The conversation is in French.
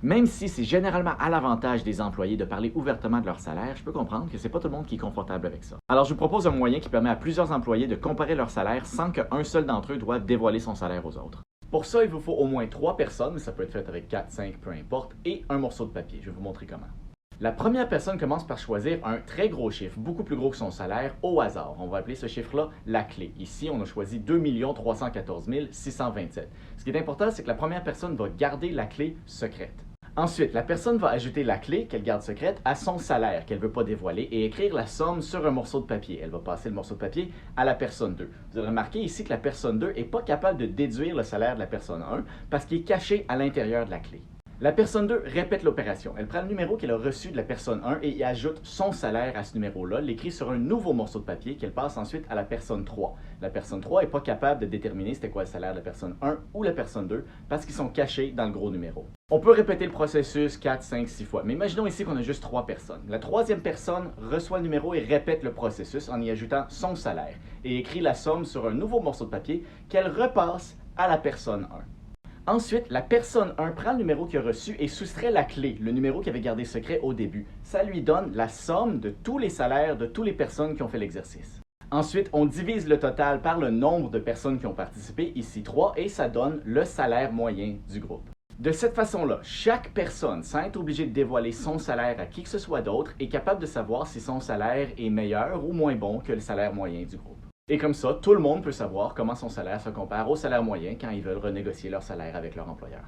Même si c'est généralement à l'avantage des employés de parler ouvertement de leur salaire, je peux comprendre que c'est pas tout le monde qui est confortable avec ça. Alors je vous propose un moyen qui permet à plusieurs employés de comparer leur salaire sans qu'un seul d'entre eux doive dévoiler son salaire aux autres. Pour ça, il vous faut au moins 3 personnes, mais ça peut être fait avec 4, 5, peu importe, et un morceau de papier. Je vais vous montrer comment. La première personne commence par choisir un très gros chiffre, beaucoup plus gros que son salaire, au hasard. On va appeler ce chiffre-là la clé. Ici, on a choisi 2 314 627. Ce qui est important, c'est que la première personne va garder la clé secrète. Ensuite, la personne va ajouter la clé qu'elle garde secrète à son salaire qu'elle ne veut pas dévoiler et écrire la somme sur un morceau de papier. Elle va passer le morceau de papier à la personne 2. Vous avez remarqué ici que la personne 2 n'est pas capable de déduire le salaire de la personne 1 parce qu'il est caché à l'intérieur de la clé. La personne 2 répète l'opération. Elle prend le numéro qu'elle a reçu de la personne 1 et y ajoute son salaire à ce numéro-là, l'écrit sur un nouveau morceau de papier qu'elle passe ensuite à la personne 3. La personne 3 n'est pas capable de déterminer c'était quoi le salaire de la personne 1 ou la personne 2 parce qu'ils sont cachés dans le gros numéro. On peut répéter le processus 4, 5, 6 fois, mais imaginons ici qu'on a juste 3 personnes. La troisième personne reçoit le numéro et répète le processus en y ajoutant son salaire et écrit la somme sur un nouveau morceau de papier qu'elle repasse à la personne 1. Ensuite, la personne 1 prend le numéro qu'il a reçu et soustrait la clé, le numéro qu'il avait gardé secret au début. Ça lui donne la somme de tous les salaires de toutes les personnes qui ont fait l'exercice. Ensuite, on divise le total par le nombre de personnes qui ont participé, ici 3, et ça donne le salaire moyen du groupe. De cette façon-là, chaque personne, sans être obligée de dévoiler son salaire à qui que ce soit d'autre, est capable de savoir si son salaire est meilleur ou moins bon que le salaire moyen du groupe. Et comme ça, tout le monde peut savoir comment son salaire se compare au salaire moyen quand ils veulent renégocier leur salaire avec leur employeur.